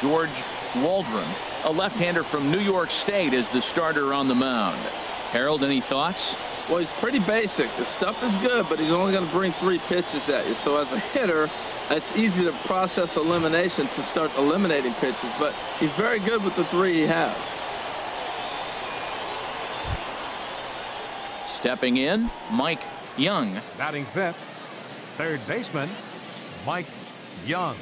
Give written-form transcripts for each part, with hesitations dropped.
George Waldron, a left-hander from New York State, is the starter on the mound. Harold, any thoughts? Well, he's pretty basic. The stuff is good, but he's only going to bring 3 pitches at you. So as a hitter, it's easy to process elimination to start eliminating pitches, but he's very good with the 3 he has. Stepping in, Mike Young. Batting 5th, third baseman, Mike Young.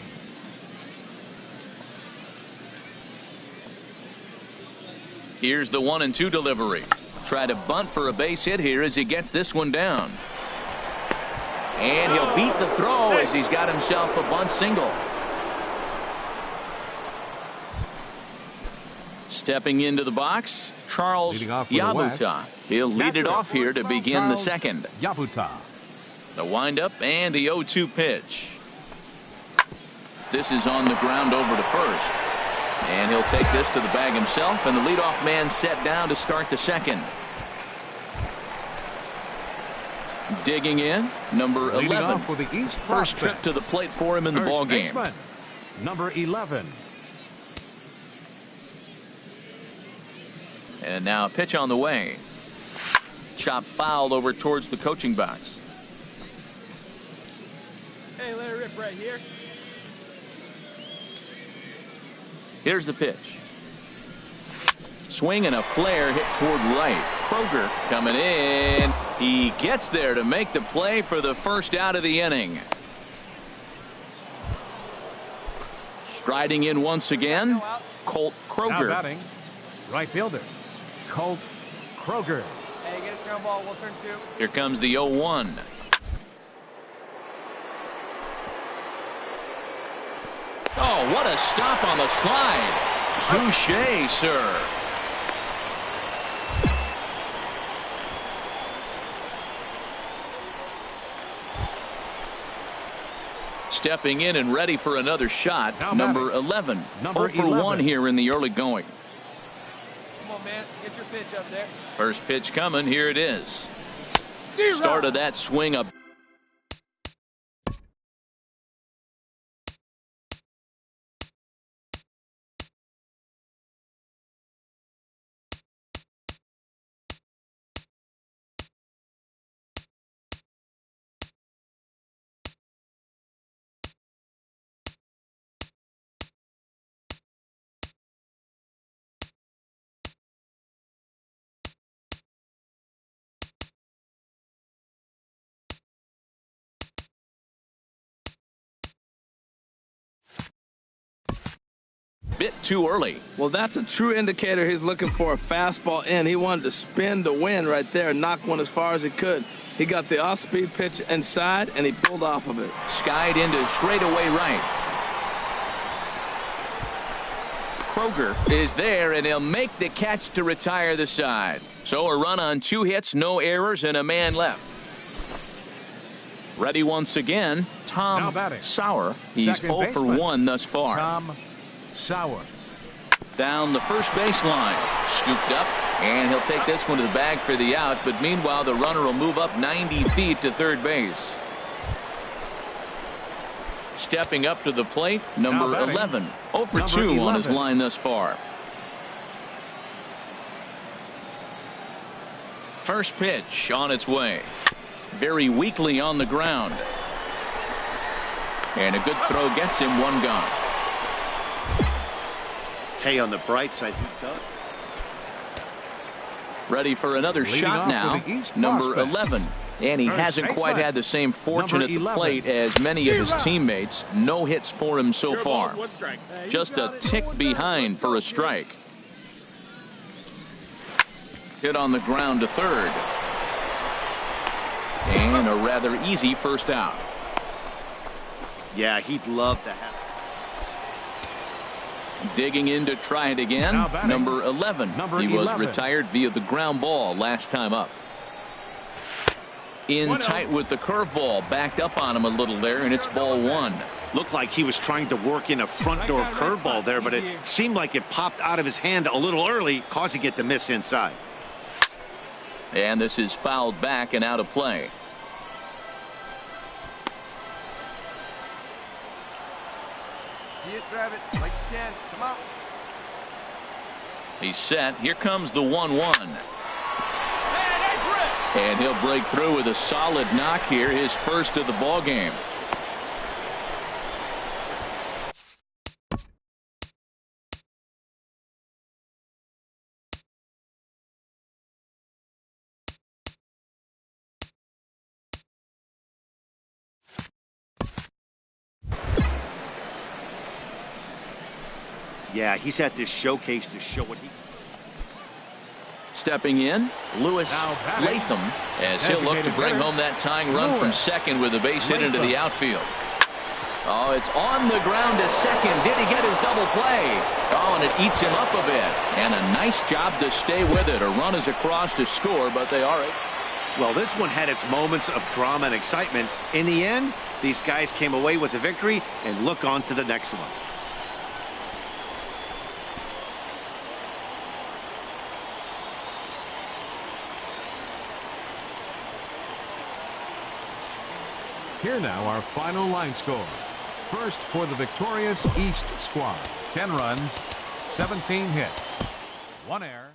Here's the 1-2 delivery. Try to bunt for a base hit here as he gets this one down. And he'll beat the throw as he's got himself a bunt single. Stepping into the box, Charles Yabuta. He'll lead it off here to begin the second. Yabuta. The windup and the 0-2 pitch. This is on the ground over to first. And he'll take this to the bag himself, and the leadoff man set down to start the second. Digging in, number 11. For the East First trip to the plate for him in the ball game. Number 11. And now a pitch on the way. Chop foul over towards the coaching box. Hey, let it rip right here. Here's the pitch. Swing and a flare hit toward right. Kroger coming in. He gets there to make the play for the first out of the inning. Striding in once again, Colt Kroger. Now batting, right fielder, Colt Kroger. Hey, get a ground ball. We'll turn 2. Here comes the 0-1. Oh, what a stop on the slide. Touché, sir. Stepping in and ready for another shot, number 11. Number 0 for 1 here in the early going. Come on, man. Get your pitch up there. First pitch coming. Here it is. Start of that swing up. Bit too early. Well, that's a true indicator he's looking for a fastball in. He wanted to spin the wind right there and knock one as far as he could. He got the off-speed pitch inside, and he pulled off of it. Skied into straightaway right. Kroger is there, and he'll make the catch to retire the side. So a run on 2 hits, no errors, and a man left. Ready once again, Tom Sauer. He's 0 for 1 thus far. Tom Sauer. Down the first baseline. Scooped up, and he'll take this one to the bag for the out. But meanwhile, the runner will move up 90 feet to third base. Stepping up to the plate, number 11. 0 for 2 on his line thus far. First pitch on its way. Very weakly on the ground. And a good throw gets him, 1 gone. Hey, on the bright side, he does. Ready for another shot now, number 11. And he hasn't quite had the same fortune at the plate as many of his teammates. No hits for him so far. Just a tick behind for a strike. Hit on the ground to third. And a rather easy first out. Yeah, he'd love to have. Digging in to try it again, number 11. He was retired via the ground ball last time up. In tight with the curveball, backed up on him a little there, and it's ball 1. Looked like he was trying to work in a front door curveball there, but it seemed like it popped out of his hand a little early, causing it to miss inside. And this is fouled back and out of play. See it, drive it like you can. Come on. He's set. Here comes the 1-1. And he'll break through with a solid knock here, his first of the ball game. Yeah, he's at this showcase to show what he... Stepping in, Lewis Latham, as he'll look to bring home that tying run from second with a base hit into the outfield. Oh, it's on the ground to second. Did he get his double play? Oh, and it eats him up a bit. And a nice job to stay with it. A run is across to score, but they are it. Well, this one had its moments of drama and excitement. In the end, these guys came away with the victory and look on to the next one. Here now, our final line score. First for the victorious East squad. 10 runs, 17 hits, 1 error.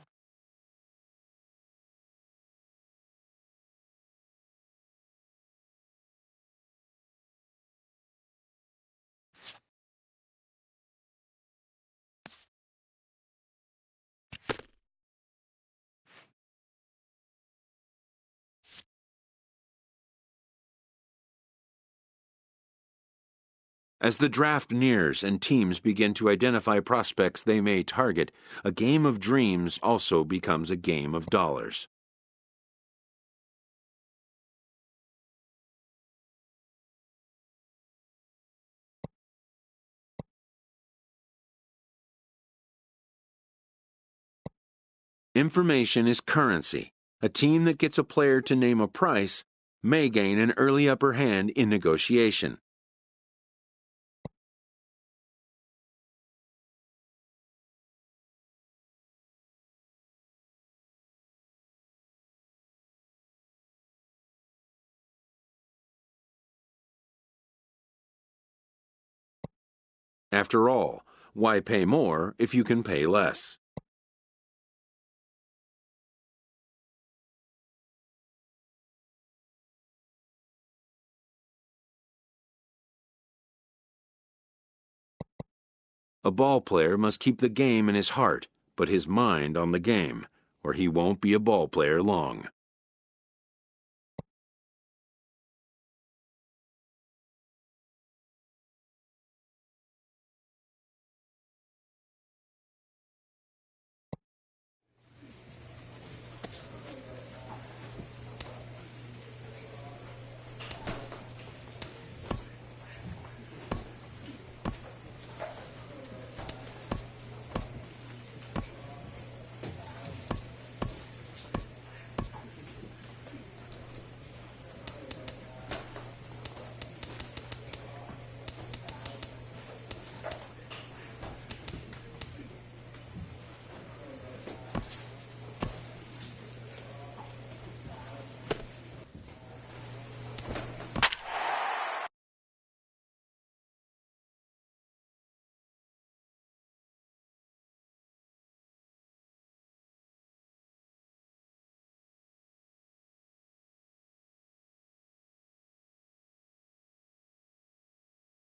As the draft nears and teams begin to identify prospects they may target, a game of dreams also becomes a game of dollars. Information is currency. A team that gets a player to name a price may gain an early upper hand in negotiation. After all, why pay more if you can pay less? A ball player must keep the game in his heart, but his mind on the game, or he won't be a ball player long.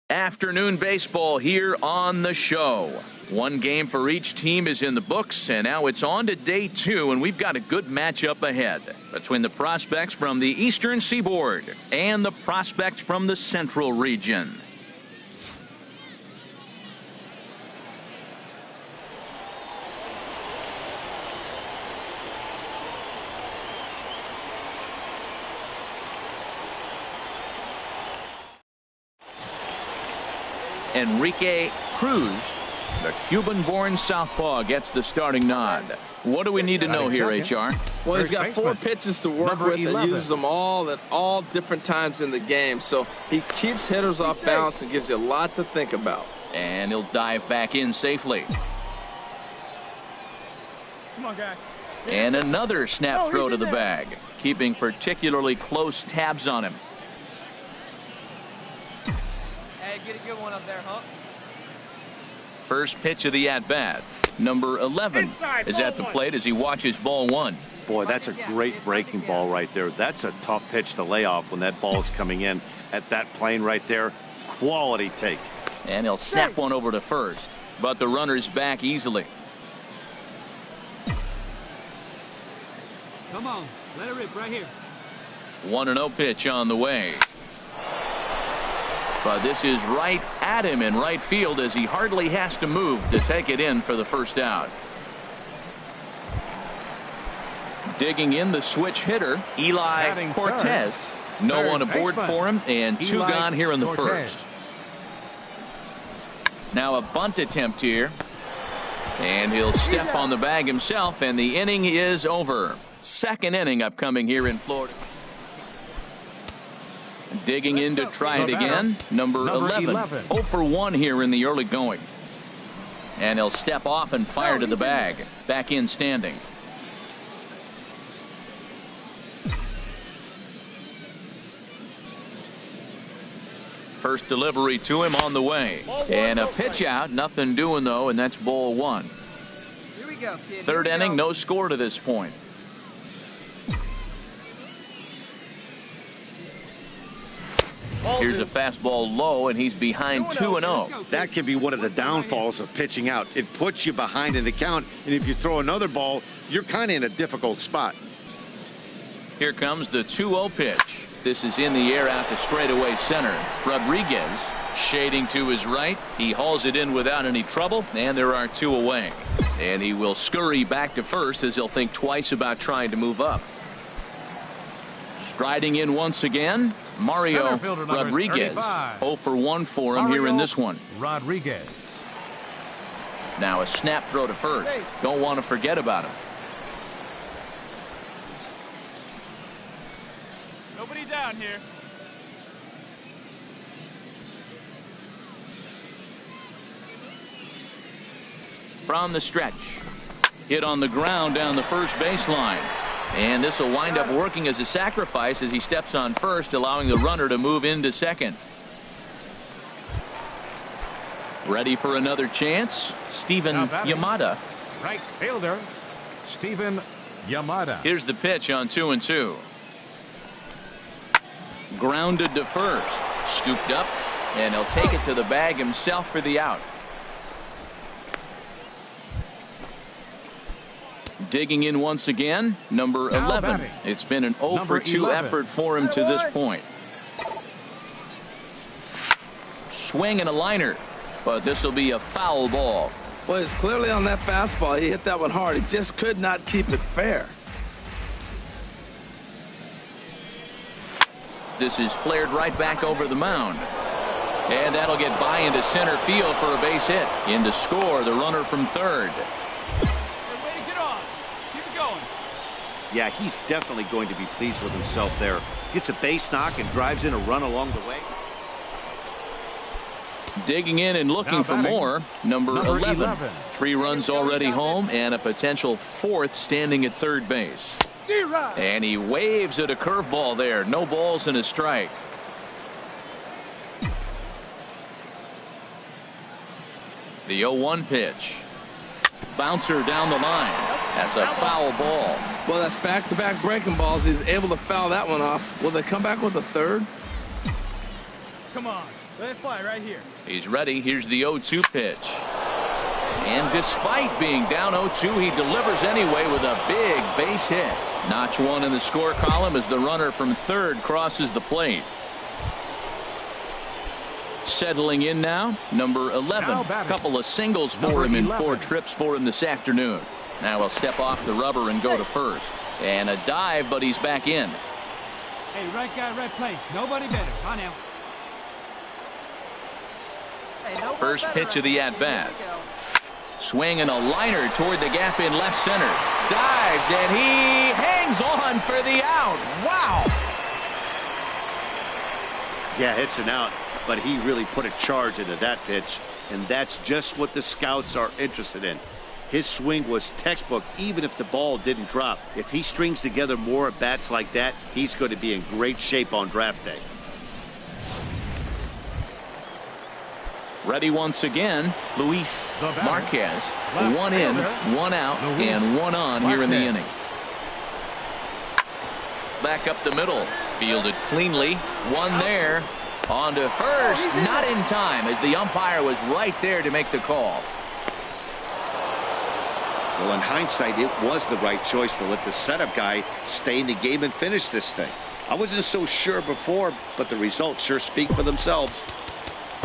Afternoon baseball here on the show. One game for each team is in the books, and now it's on to day 2, and we've got a good matchup ahead between the prospects from the Eastern Seaboard and the prospects from the Central region. Enrique Cruz, the Cuban-born southpaw, gets the starting nod. What do we need to know here, HR? Well, he's got 4 pitches to work with and uses them all at all different times in the game. So he keeps hitters off balance and gives you a lot to think about. And he'll dive back in safely. Come on, guy. And another snap throw to the bag, keeping particularly close tabs on him. Hey, get a good one up there, huh? First pitch of the at-bat. Number 11 is at the plate as he watches ball 1. Boy, that's a great breaking ball right there. That's a tough pitch to lay off when that ball is coming in at that plane right there. Quality take. And he'll snap one over to first. But the runner's back easily. Come on, let it rip right here. 1-0 pitch on the way. But this is right at him in right field as he hardly has to move to take it in for the first out. Digging in the switch hitter, Eli Cortez. No one aboard for him, and 2 gone here in the first. Now a bunt attempt here. And he'll step on the bag himself, and the inning is over. Second inning upcoming here in Florida. Digging in to try it again. Number 11. 0 for 1 here in the early going. And he'll step off and fire to the bag. Back in standing. First delivery to him on the way. And a pitch out. Nothing doing, though, and that's ball 1. Here we go, kid. Third inning, no score to this point. Here's a fastball low, and he's behind 2-0. That can be one of the downfalls of pitching out. It puts you behind in the count, and if you throw another ball, you're kind of in a difficult spot. Here comes the 2-0 pitch. This is in the air out to straightaway center. Rodriguez shading to his right. He hauls it in without any trouble, and there are 2 away. And he will scurry back to first as he'll think twice about trying to move up. Striding in once again, Mario Rodriguez. 0 for 1 for him here in this one. Rodriguez. Now a snap throw to first. Don't want to forget about him. Nobody down here. From the stretch. Hit on the ground down the first baseline. And this will wind up working as a sacrifice as he steps on first, allowing the runner to move into second. Ready for another chance? Steven Yamada. Right fielder, Steven Yamada. Here's the pitch on 2-2. Grounded to first. Scooped up, and he'll take it to the bag himself for the out. Digging in once again, number 11. It's been an 0 for 2 effort for him to this point. Swing and a liner, but this will be a foul ball. Well, it's clearly on that fastball. He hit that one hard. He just could not keep it fair. This is flared right back over the mound. And that'll get by into center field for a base hit. In to score, the runner from third. Yeah, he's definitely going to be pleased with himself there. Gets a base knock and drives in a run along the way. Digging in and looking for more, number 11. 3 runs already home and a potential 4th standing at third base. And he waves at a curveball there. No balls and a strike. The 0-1 pitch. Bouncer down the line. That's a foul ball. Well, that's back-to-back breaking balls. He's able to foul that one off. Will they come back with a third? Come on, let it fly right here. He's ready. Here's the 0-2 pitch. And despite being down 0-2, he delivers anyway with a big base hit. Notch 1 in the score column as the runner from third crosses the plate. Settling in now, number 11. A couple of singles for him in 4 trips for him this afternoon. Now he'll step off the rubber and go to first. And a dive, but he's back in. Hey, right guy, right place. Nobody better. On now. First pitch of the at-bat. Swing and a liner toward the gap in left center. Dives, and he hangs on for the out. Wow. Yeah, it's an out, but he really put a charge into that pitch, and that's just what the scouts are interested in. His swing was textbook, even if the ball didn't drop. If he strings together more at-bats like that, he's going to be in great shape on draft day. Ready once again, Luis Marquez. One in, one out, and one on here in the inning. Back up the middle. Fielded cleanly. One there. On to first. Not in time as the umpire was right there to make the call. Well, in hindsight, it was the right choice to let the setup guy stay in the game and finish this thing. I wasn't so sure before, but the results sure speak for themselves.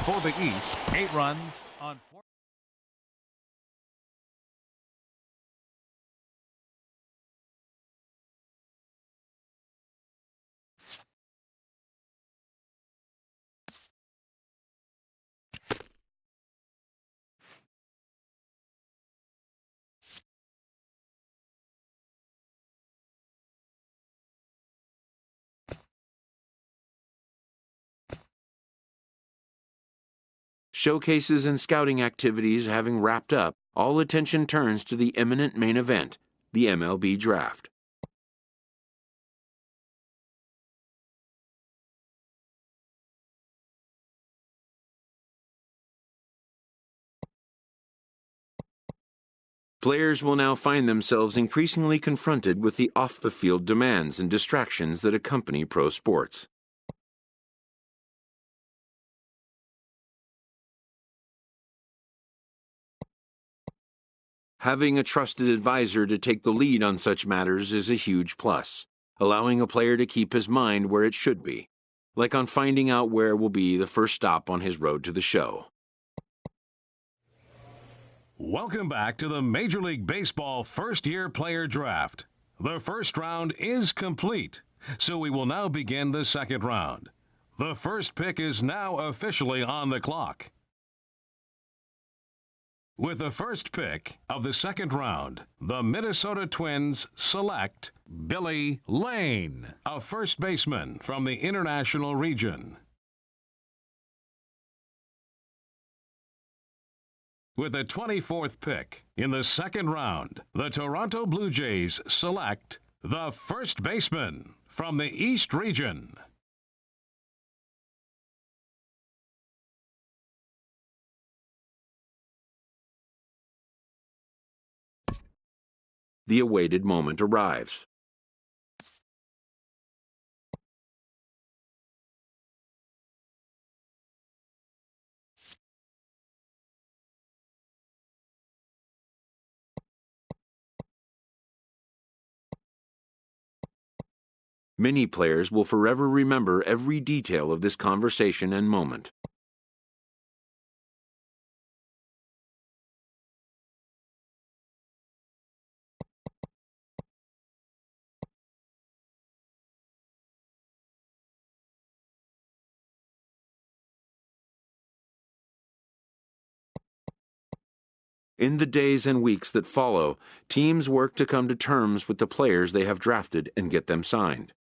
For the East, 8 runs on 4. Showcases and scouting activities having wrapped up, all attention turns to the imminent main event, the MLB Draft. Players will now find themselves increasingly confronted with the off-the-field demands and distractions that accompany pro sports. Having a trusted advisor to take the lead on such matters is a huge plus, allowing a player to keep his mind where it should be, like on finding out where will be the first stop on his road to the show. Welcome back to the Major League Baseball first-year player draft. The first round is complete, so we will now begin the second round. The first pick is now officially on the clock. With the first pick of the second round, the Minnesota Twins select Billy Lane, a first baseman from the International Region. With the 24th pick in the second round, the Toronto Blue Jays select the first baseman from the East Region. The awaited moment arrives. Many players will forever remember every detail of this conversation and moment. In the days and weeks that follow, teams work to come to terms with the players they have drafted and get them signed.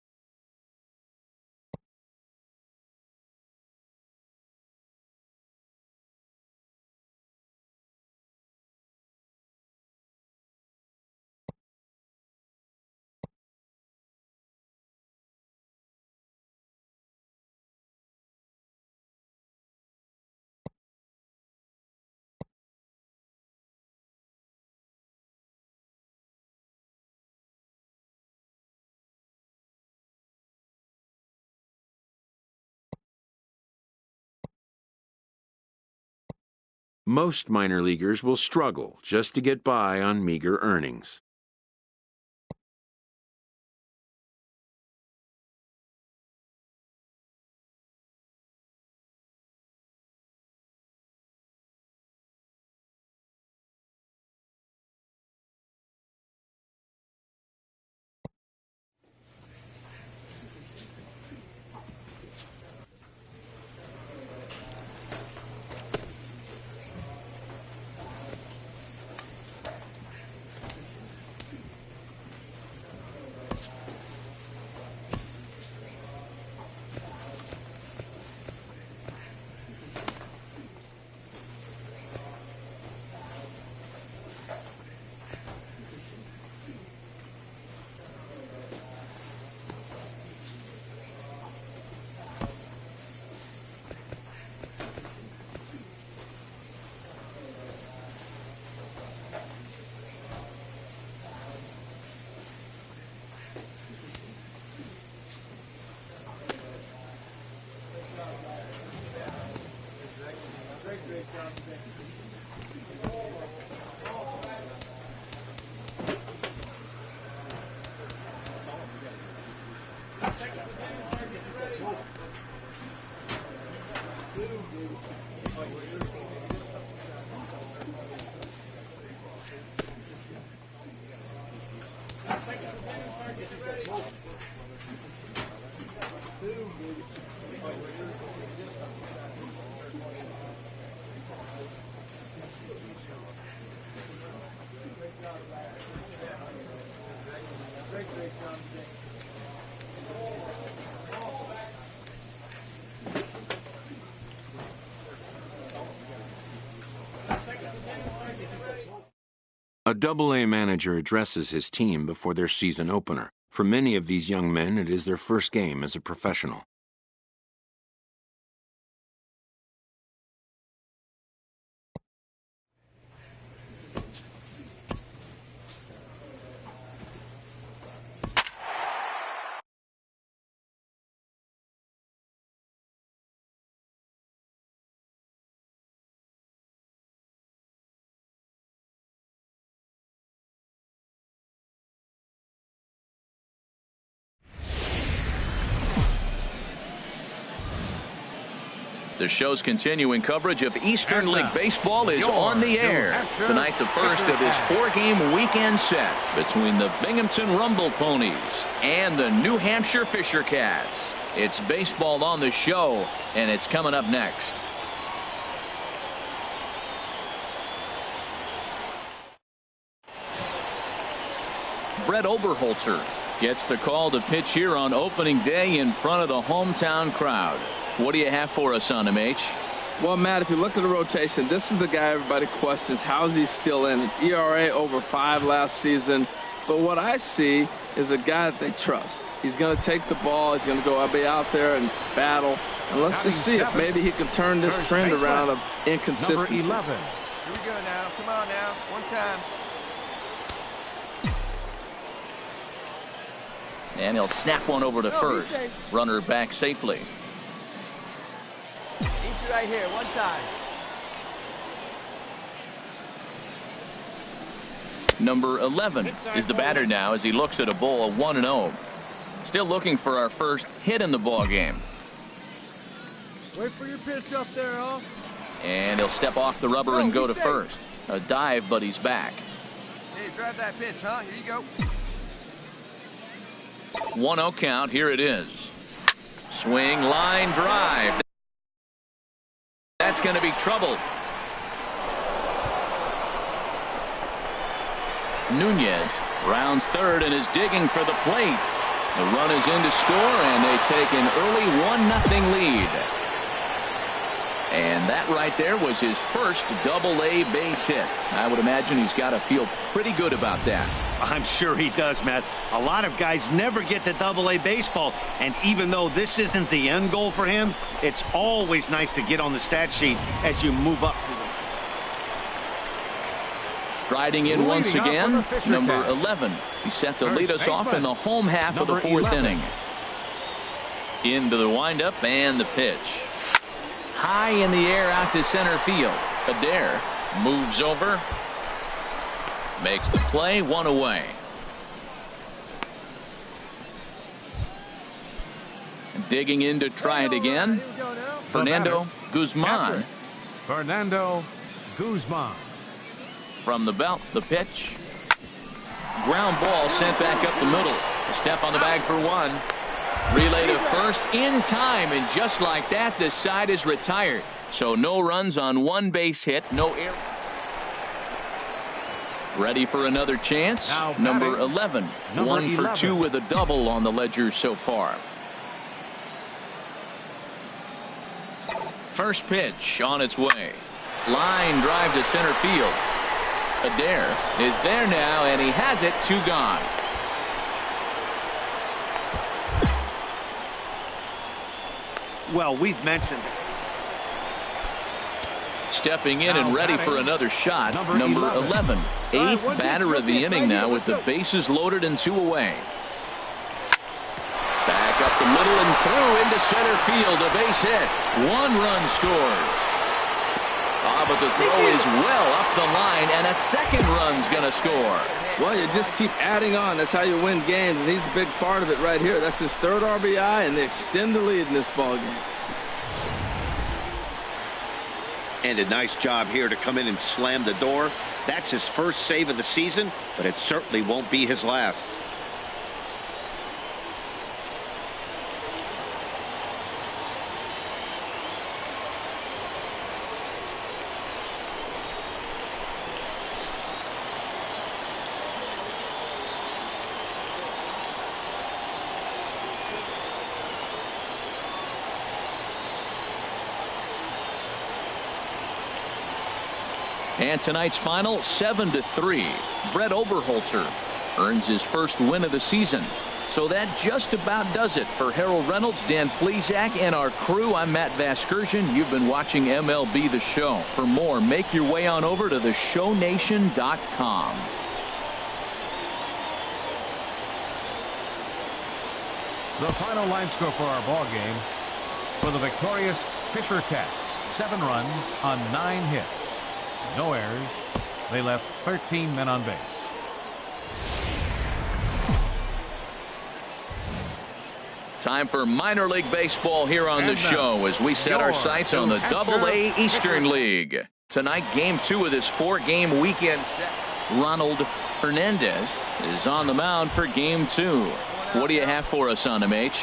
Most minor leaguers will struggle just to get by on meager earnings. A Double-A manager addresses his team before their season opener. For many of these young men, it is their first game as a professional. The show's continuing coverage of Eastern League Baseball is on the air. Tonight, the first of his 4-game weekend set between the Binghamton Rumble Ponies and the New Hampshire Fisher Cats. It's baseball on the show, and it's coming up next. Brett Oberholzer gets the call to pitch here on opening day in front of the hometown crowd. What do you have for us on him, H? Well, Matt, if you look at the rotation, this is the guy everybody questions. How is he still in? ERA over 5 last season. But what I see is a guy that they trust. He's going to take the ball. He's going to go be out there and battle. And let's just see if maybe he can turn this trend around of inconsistency. Number 11. Here we go now. Come on now. One time. And he'll snap one over to first. Runner back safely. Right here, one time. Number 11 is the batter now as he looks at a ball of 1-0. Still looking for our first hit in the ball game. Wait for your pitch up there, huh? And he'll step off the rubber and go to first. A dive, but he's back. Hey, drive that pitch, huh? Here you go. 1-0 count. Here it is. Swing, line, drive. That's going to be trouble. Nunez rounds third and is digging for the plate. The run is in to score, and they take an early 1-0 lead. And that right there was his first Double-A base hit. I would imagine he's got to feel pretty good about that. I'm sure he does, Matt. A lot of guys never get to Double-A baseball, and even though this isn't the end goal for him, it's always nice to get on the stat sheet as you move up through them. Striding in once again, number 11. He's set to lead us off in the home half of the 4th inning. Into the windup and the pitch. High in the air out to center field. Adair moves over. Makes the play, 1 away. Digging in to try it again. Fernando Guzman. Fernando Guzman. From the belt, the pitch. Ground ball sent back up the middle. A step on the bag for 1. Relay to first in time, and just like that, the side is retired. So no runs on 1 base hit, no error. Ready for another chance. Now number 11. 1 for 2 with a double on the ledger so far. First pitch on its way. Line drive to center field. Adair is there now, and he has it. 2 gone. Well, we've mentioned it. Stepping in and ready for another shot, number 11. 8th batter of the inning now with the bases loaded and 2 away. Back up the middle and through into center field. A base hit. 1 run scores. But the throw is well up the line, and a second run's going to score. Well, you just keep adding on. That's how you win games, and he's a big part of it right here. That's his third RBI, and they extend the lead in this ballgame. And a nice job here to come in and slam the door. That's his first save of the season, but it certainly won't be his last. And tonight's final, 7-3. Brett Oberholzer earns his first win of the season. So that just about does it for Harold Reynolds, Dan Plesac, and our crew. I'm Matt Vasgersian. You've been watching MLB The Show. For more, make your way on over to theshownation.com. The final line score for our ball game for the victorious Fisher Cats. 7 runs on 9 hits. No errors. They left 13 men on base. Time for minor league baseball here on the show as we set our sights on the Double-A Eastern League. Tonight, Game 2 of this 4-game weekend set. Ronald Hernandez is on the mound for Game 2. What do you have for us on him, H?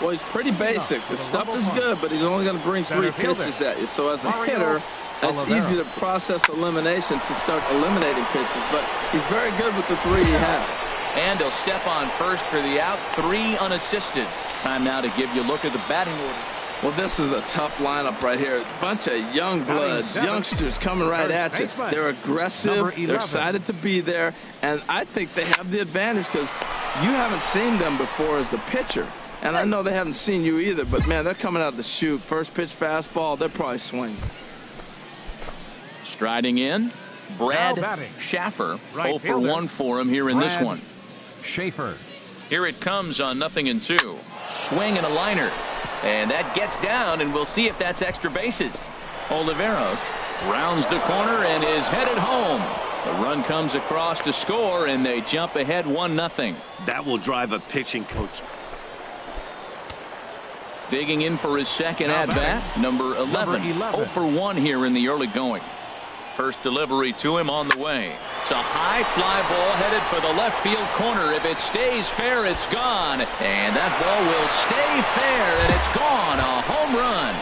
Well, he's pretty basic. The stuff is good, but he's only going to bring 3 pitches at you. So as a hitter, it's easy to process elimination to start eliminating pitches, but he's very good with the 3 he has. And he'll step on first for the out, 3 unassisted. Time now to give you a look at the batting order. Well, this is a tough lineup right here. A bunch of young bloods, youngsters coming right at you. They're aggressive. They're excited to be there. And I think they have the advantage because you haven't seen them before as the pitcher. And I know they haven't seen you either, but, man, they're coming out to shoot. First pitch fastball, they're probably swinging. Striding in, Brad Schaffer. 0 for 1 for him here in this one. Schaefer. Here it comes on 0-2. Swing and a liner. And that gets down, and we'll see if that's extra bases. Oliveros rounds the corner and is headed home. The run comes across to score, and they jump ahead 1-0. That will drive a pitching coach. Digging in for his second at-bat, number 11. 0 for 1 here in the early going. First delivery to him on the way. It's a high fly ball headed for the left field corner. If it stays fair, it's gone. And that ball will stay fair, and it's gone. A home run.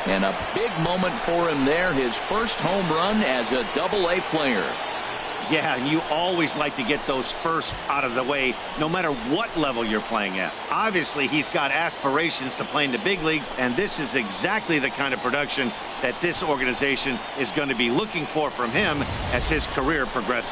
And a big moment for him there. His first home run as a Double-A player. Yeah, and you always like to get those first out of the way, no matter what level you're playing at. Obviously, he's got aspirations to play in the big leagues, and this is exactly the kind of production that this organization is going to be looking for from him as his career progresses.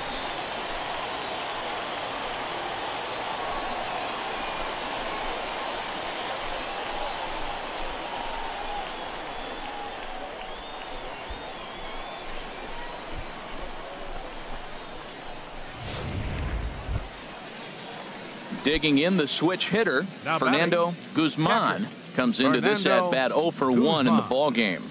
Digging in, the switch hitter, Fernando Guzman, comes into this at-bat 0 for 1 in the ball game.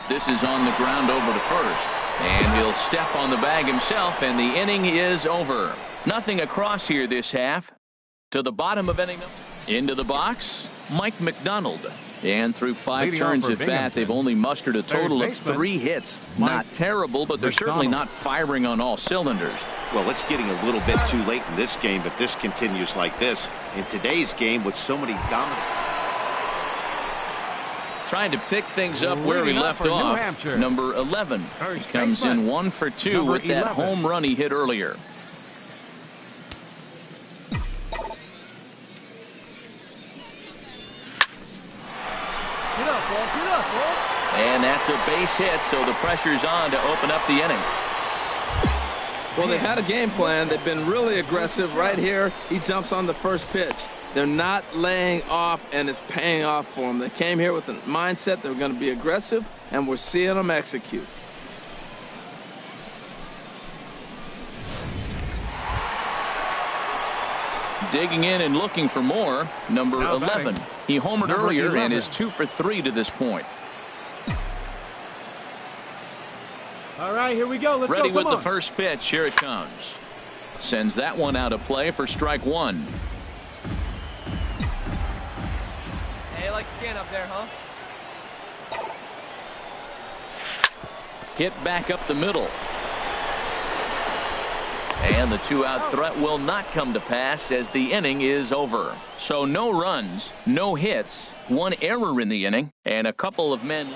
This is on the ground over to first, and he'll step on the bag himself, and the inning is over. Nothing across here this half. To the bottom of inning. Into the box, Mike McDonald. And through 5 turns at bat, they've only mustered a total of 3 hits. Not terrible, but they're certainly not firing on all cylinders. Well, it's getting a little bit too late in this game, but this continues like this. In today's game with so many dominant. Trying to pick things up where he left off. Number 11. He comes in 1 for 2 with that home run he hit earlier. And that's a base hit, so the pressure's on to open up the inning. Well, they had a game plan. They've been really aggressive. Right here, he jumps on the first pitch. They're not laying off, and it's paying off for them. They came here with a mindset they were going to be aggressive, and we're seeing them execute. Digging in and looking for more, number 11. He homered earlier and is 2 for 3 to this point. All right, here we go. Let's Ready go. with Come the on. first pitch. Here it comes. Sends that one out of play for strike one. Hey, you like the can up there, huh? Hit back up the middle. And the two-out threat will not come to pass as the inning is over. So no runs, no hits, one error in the inning, and a couple of men.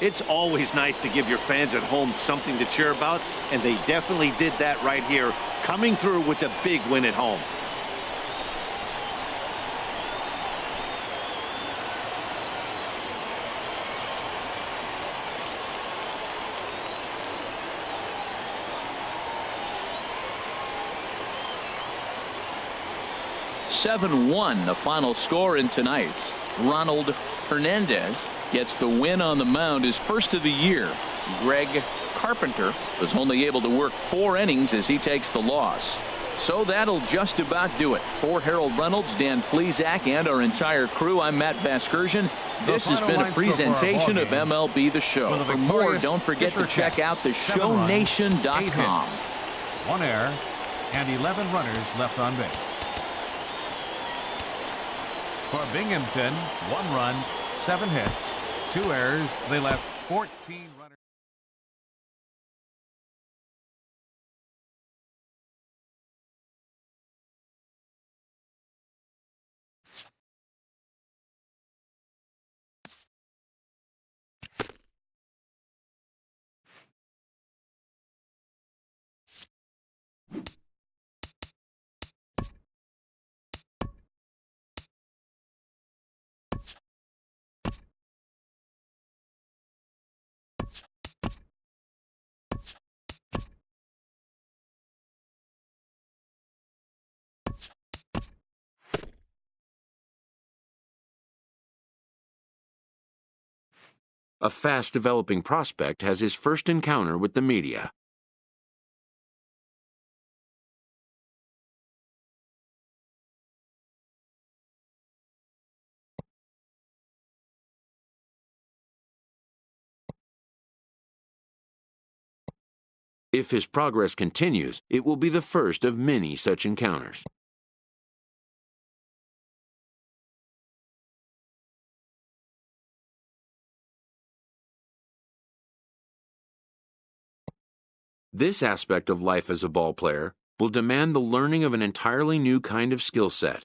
It's always nice to give your fans at home something to cheer about, and they definitely did that right here, coming through with a big win at home. (7-1) the final score in tonight's. Ronald Hernandez gets the win on the mound, his first of the year. Greg Carpenter was only able to work 4 innings as he takes the loss. So that'll just about do it. For Harold Reynolds, Dan Plesac, and our entire crew, I'm Matt Vasgersian. This has been a presentation of MLB The Show. For more, don't forget to check out theshownation.com. 1 error and 11 runners left on base. For Binghamton, 1 run, 7 hits, 2 errors. They left 14 runners. A fast-developing prospect has his first encounter with the media. If his progress continues, it will be the first of many such encounters. This aspect of life as a ball player will demand the learning of an entirely new kind of skill set.